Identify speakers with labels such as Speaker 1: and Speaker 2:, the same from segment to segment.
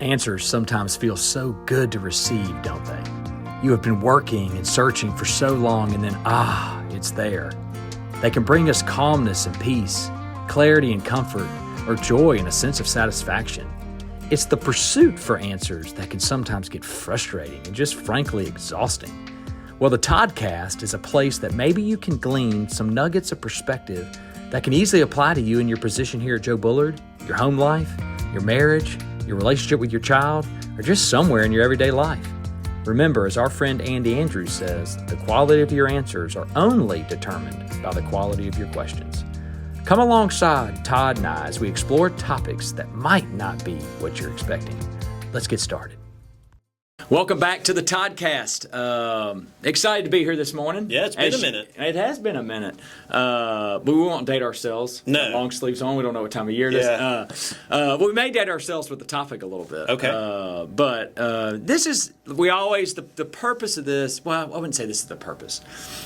Speaker 1: Answers sometimes feel so good to receive, don't they? You have been working and searching for so long, and then, it's there. They can bring us calmness and peace, clarity and comfort, or joy and a sense of satisfaction. It's the pursuit for answers that can sometimes get frustrating and just frankly exhausting. Well, the Toddcast is a place that maybe you can glean some nuggets of perspective that can easily apply to you in your position here at Joe Bullard, your home life, your marriage, your relationship with your child, or just somewhere in your everyday life. Remember, as our friend Andy Andrews says, the quality of your answers are only determined by the quality of your questions. Come alongside Todd and I as we explore topics that might not be what you're expecting. Let's get started. Welcome back to the Toddcast. Excited to be here this morning.
Speaker 2: Yeah, it's been a minute.
Speaker 1: It has been a minute. But we won't date ourselves.
Speaker 2: No.
Speaker 1: Long sleeves on. We don't know what time of year it is. We may date ourselves with the topic a little bit.
Speaker 2: Okay.
Speaker 1: But this is, the purpose of this, well, I wouldn't say this is the purpose.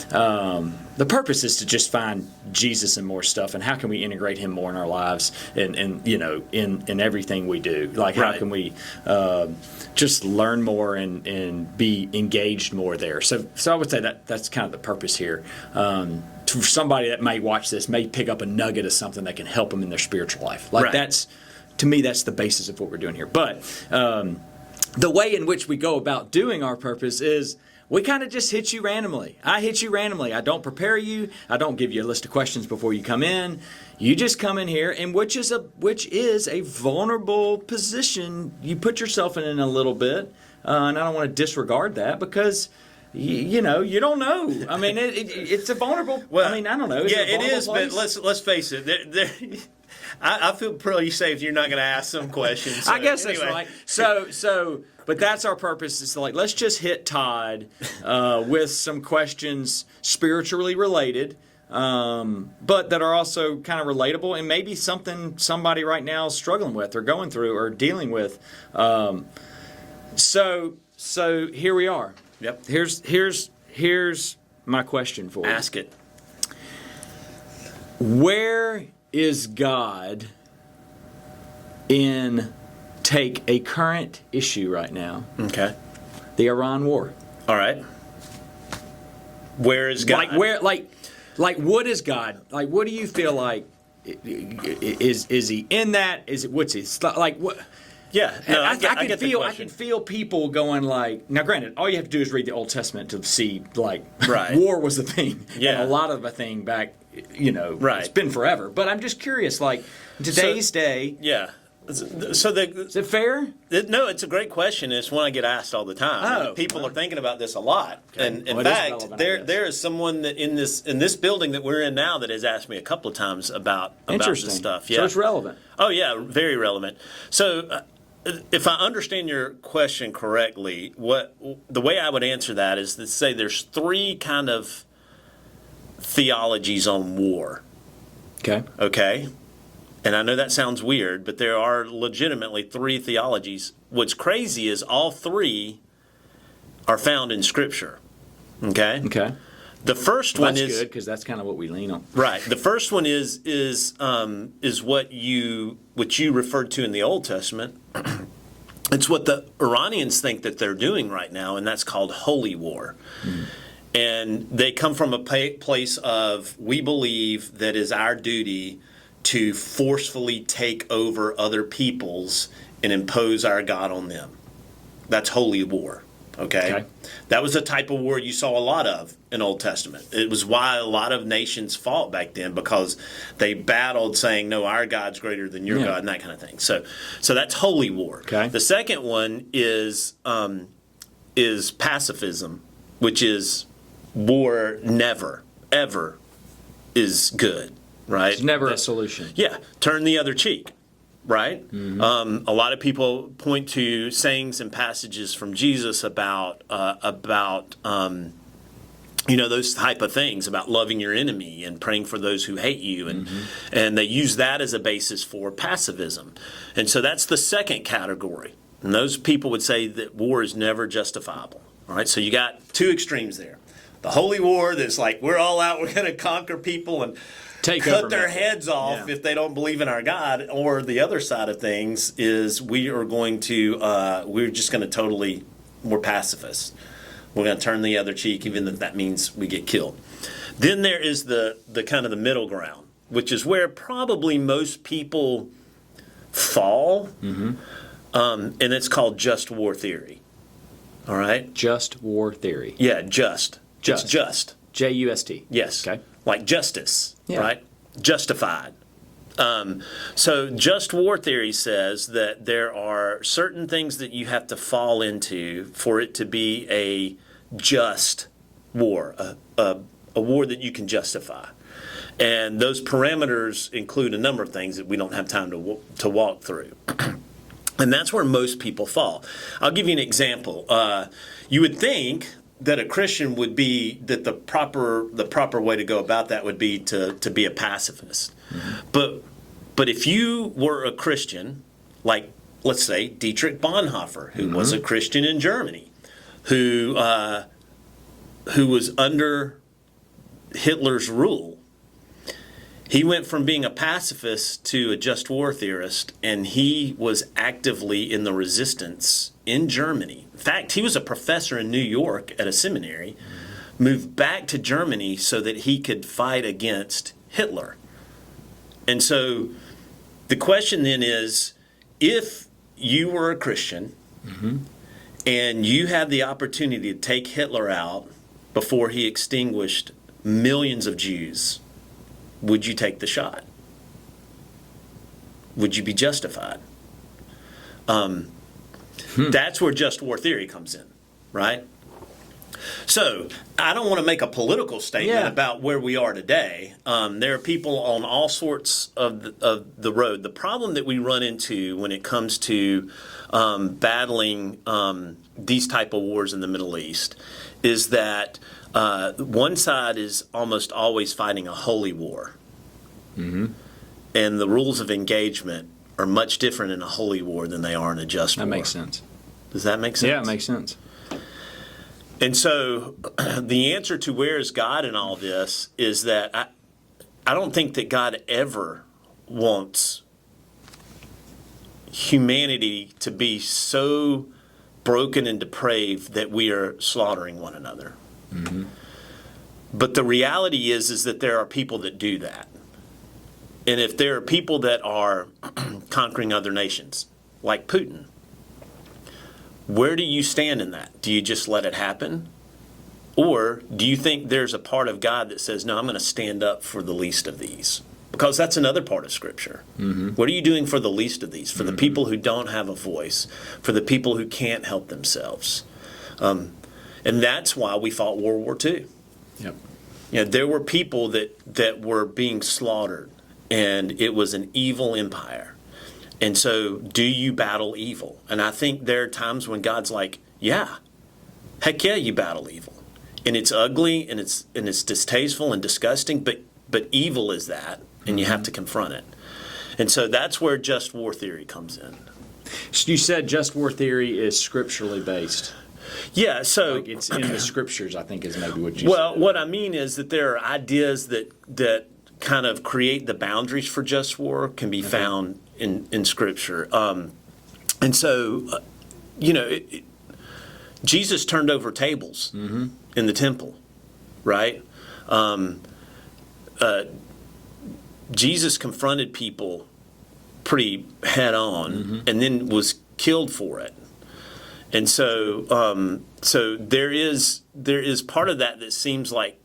Speaker 1: The purpose is to just find Jesus and more stuff, and how can we integrate Him more in our lives and in everything we do. Like, how can we just learn more and be engaged more there. So I would say that's kind of the purpose here. For somebody that may watch this, may pick up a nugget of something that can help them in their spiritual life. To me, that's the basis of what we're doing here. But the way in which we go about doing our purpose is we kind of just hit you randomly. I hit you randomly. I don't prepare you. I don't give you a list of questions before you come in. You just come in here, and which is a vulnerable position you put yourself in a little bit. And I don't want to disregard that because, you don't know. I mean, it's a vulnerable. Well, I don't know.
Speaker 2: Yeah, it is. Place? But let's face it. I feel pretty safe. You're not going to ask some questions. So,
Speaker 1: I guess that's right. So, but that's our purpose. It's like, let's just hit Todd with some questions spiritually related, but that are also kind of relatable and maybe something somebody right now is struggling with or going through or dealing with. So here we are.
Speaker 2: Yep.
Speaker 1: Here's my question for you.
Speaker 2: Ask it.
Speaker 1: Where is God in take a current issue right now?
Speaker 2: Okay.
Speaker 1: The Iran war.
Speaker 2: All right. Where is God?
Speaker 1: What is God? Like, what do you feel like? Is He in that? What's He like? What?
Speaker 2: Yeah, no, I
Speaker 1: can feel people going like. Now, granted, all you have to do is read the Old Testament to see
Speaker 2: right.
Speaker 1: War was the thing,
Speaker 2: yeah,
Speaker 1: and a lot of a thing back.
Speaker 2: Right.
Speaker 1: It's been forever. But I'm just curious, like today's day.
Speaker 2: Yeah. So
Speaker 1: is it fair?
Speaker 2: No, it's a great question. It's one I get asked all the time. People are thinking about this a lot. Okay. And in fact, there is someone that in this building that we're in now that has asked me a couple of times about this stuff. Yeah.
Speaker 1: So it's relevant.
Speaker 2: Oh yeah, very relevant. So. If I understand your question correctly, the way I would answer that is to say there's three kind of theologies on war. Okay? And I know that sounds weird, but there are legitimately three theologies. What's crazy is all three are found in Scripture. Okay? The first one is
Speaker 1: good because that's kind of what we lean on.
Speaker 2: Right. The first one is what you referred to in the Old Testament. It's what the Iranians think that they're doing right now, and that's called holy war. Mm. And they come from a place of we believe that is our duty to forcefully take over other peoples and impose our God on them. That's holy war. Okay? That was the type of war you saw a lot of in Old Testament. It was why a lot of nations fought back then, because they battled saying, no, our God's greater than your God, and that kind of thing. So that's holy war.
Speaker 1: Okay.
Speaker 2: The second one is pacifism, which is war never, ever is good, right?
Speaker 1: It's never a solution.
Speaker 2: Yeah. Turn the other cheek. Right? Mm-hmm. A lot of people point to sayings and passages from Jesus about those type of things, about loving your enemy and praying for those who hate you, and they use that as a basis for pacifism. And so that's the second category. And those people would say that war is never justifiable. All right? So you got two extremes there. The holy war that's like, we're all out, we're going to conquer people, and
Speaker 1: Take
Speaker 2: cut
Speaker 1: over
Speaker 2: their
Speaker 1: method.
Speaker 2: heads off
Speaker 1: Yeah.
Speaker 2: if they don't believe in our God. Or the other side of things is we're just going to we're pacifists. We're going to turn the other cheek, even if that means we get killed. Then there is the kind of the middle ground, which is where probably most people fall, and it's called just war theory. All right?
Speaker 1: Just war theory.
Speaker 2: Yeah, just.
Speaker 1: Just.
Speaker 2: It's just.
Speaker 1: J-U-S-T.
Speaker 2: Yes.
Speaker 1: Okay.
Speaker 2: Like justice,
Speaker 1: Yeah.
Speaker 2: right? Justified. So just war theory says that there are certain things that you have to fall into for it to be a just war, a war that you can justify. And those parameters include a number of things that we don't have time to walk through. And that's where most people fall. I'll give you an example. You would think that a Christian would be, that the proper way to go about that would be to be a pacifist. But if you were a Christian, like let's say Dietrich Bonhoeffer, who was a Christian in Germany, who was under Hitler's rule, he went from being a pacifist to a just war theorist, and he was actively in the resistance in Germany. In fact, he was a professor in New York at a seminary, moved back to Germany so that he could fight against Hitler. And so the question then is, if you were a Christian and you had the opportunity to take Hitler out before he extinguished millions of Jews, would you take the shot? Would you be justified? That's where just war theory comes in, right? So I don't want to make a political statement about where we are today. There are people on all sorts of the road. The problem that we run into when it comes to battling these type of wars in the Middle East is that one side is almost always fighting a holy war. And the rules of engagement are much different in a holy war than they are in a just war.
Speaker 1: That makes sense.
Speaker 2: Does that make sense?
Speaker 1: Yeah, it makes sense.
Speaker 2: And so the answer to where is God in all this is that I don't think that God ever wants humanity to be so broken and depraved that we are slaughtering one another. But the reality is that there are people that do that. And if there are people that are conquering other nations, like Putin, where do you stand in that? Do you just let it happen? Or do you think there's a part of God that says, no, I'm going to stand up for the least of these? Because that's another part of Scripture. What are you doing for the least of these? For the people who don't have a voice, for the people who can't help themselves. And that's why we fought World War II.
Speaker 1: Yep.
Speaker 2: You know, there were people that were being slaughtered, and it was an evil empire. And so, do you battle evil? And I think there are times when God's like, yeah, heck yeah, you battle evil. And it's ugly, and it's distasteful and disgusting, but evil is that, and you have to confront it. And so that's where just war theory comes in.
Speaker 1: So you said just war theory is scripturally based.
Speaker 2: Yeah, so
Speaker 1: Like it's in the scriptures, I think is maybe what you
Speaker 2: well,
Speaker 1: said.
Speaker 2: what I mean is that there are ideas that kind of create the boundaries for just war can be found in Scripture. And so, Jesus turned over tables in the temple, right? Jesus confronted people pretty head on and then was killed for it. And so, so there is part of that seems like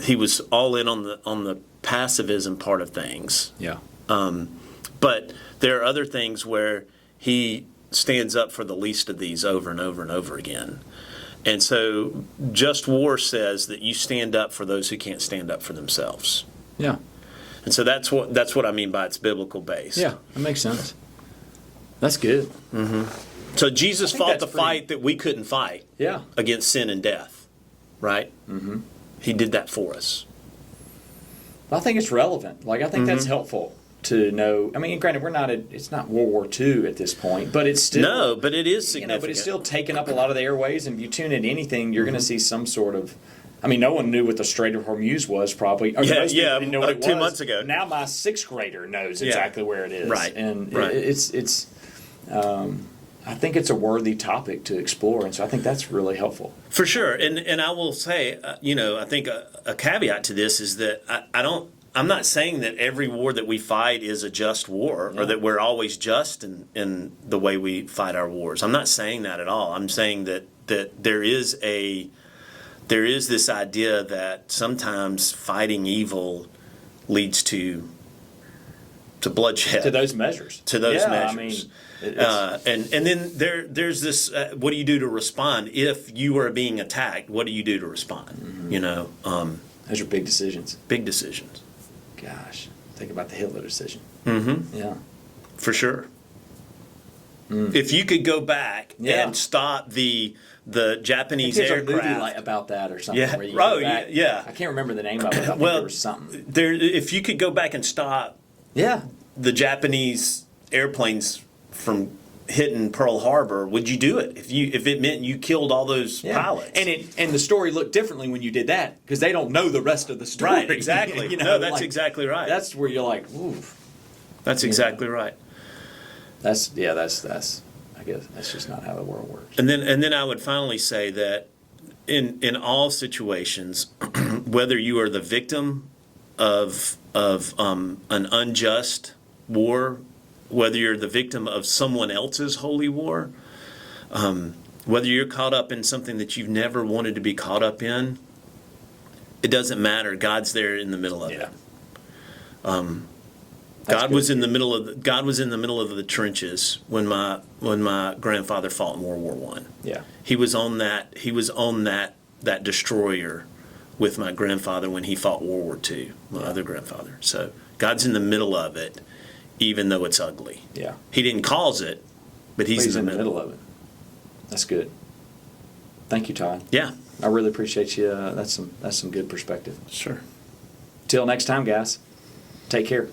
Speaker 2: he was all in on the pacifism part of things.
Speaker 1: Yeah.
Speaker 2: But there are other things where he stands up for the least of these over and over and over again. And so just war says that you stand up for those who can't stand up for themselves.
Speaker 1: Yeah.
Speaker 2: And so that's what I mean by it's biblical based.
Speaker 1: Yeah, that makes sense. That's good.
Speaker 2: So Jesus fought
Speaker 1: that's
Speaker 2: the fight that we couldn't fight
Speaker 1: Yeah.
Speaker 2: against sin and death, right? He did that for us.
Speaker 1: I think it's relevant. Like, I think that's helpful to know. I mean, granted, it's not World War II at this point, but it's still.
Speaker 2: No, but it is significant.
Speaker 1: But it's still taking up a lot of the airways, and if you tune in anything, you're going to see some sort of I mean, no one knew what the Strait of Hormuz was probably. Or
Speaker 2: Yeah,
Speaker 1: most people
Speaker 2: yeah,
Speaker 1: didn't know what it
Speaker 2: 2
Speaker 1: was.
Speaker 2: months ago.
Speaker 1: Now my sixth grader knows
Speaker 2: Yeah.
Speaker 1: exactly where it is.
Speaker 2: Right,
Speaker 1: And
Speaker 2: right.
Speaker 1: it's I think it's a worthy topic to explore, and so I think that's really helpful.
Speaker 2: For sure, and I will say, I think a caveat to this is that I'm not saying that every war that we fight is a just war, or that we're always just in the way we fight our wars. I'm not saying that at all. I'm saying that there is this idea that sometimes fighting evil leads to bloodshed.
Speaker 1: To those measures.
Speaker 2: To those
Speaker 1: yeah,
Speaker 2: measures.
Speaker 1: I mean,
Speaker 2: And then there's this, what do you do to respond if you are being attacked? What do you do to respond?
Speaker 1: Mm-hmm. Those are big decisions.
Speaker 2: Big decisions.
Speaker 1: Gosh, think about the Hitler decision.
Speaker 2: Mm-hmm.
Speaker 1: Yeah.
Speaker 2: For sure. If you could go back
Speaker 1: Yeah.
Speaker 2: and stop the Japanese
Speaker 1: There's a movie
Speaker 2: aircraft.
Speaker 1: about that or something.
Speaker 2: Yeah.
Speaker 1: Where you
Speaker 2: Oh,
Speaker 1: go back.
Speaker 2: yeah.
Speaker 1: I can't remember the name of it. I think
Speaker 2: Well,
Speaker 1: there was something.
Speaker 2: if you could go back and stop
Speaker 1: Yeah.
Speaker 2: the Japanese airplanes from hitting Pearl Harbor, would you do it? If it meant you killed all those
Speaker 1: Yeah.
Speaker 2: pilots?
Speaker 1: And the story looked differently when you did that because they don't know the rest of the story.
Speaker 2: Right, exactly.
Speaker 1: You know,
Speaker 2: No, that's
Speaker 1: like,
Speaker 2: exactly right.
Speaker 1: That's where you're like, ooh.
Speaker 2: That's exactly right.
Speaker 1: That's I guess that's just not how the world works.
Speaker 2: And then I would finally say that in all situations, whether you are the victim of an unjust war, whether you're the victim of someone else's holy war, whether you're caught up in something that you've never wanted to be caught up in, it doesn't matter. God's there in the middle of it. God was in the middle of the trenches when my grandfather fought in World War One.
Speaker 1: Yeah.
Speaker 2: He was on that destroyer with my grandfather when he fought World War II, my other grandfather. So God's in the middle of it, even though it's ugly.
Speaker 1: Yeah.
Speaker 2: He didn't cause it, but he's
Speaker 1: in the middle of it. That's good. Thank you, Todd.
Speaker 2: Yeah.
Speaker 1: I really appreciate you. That's some good perspective.
Speaker 2: Sure.
Speaker 1: Till next time, guys. Take care.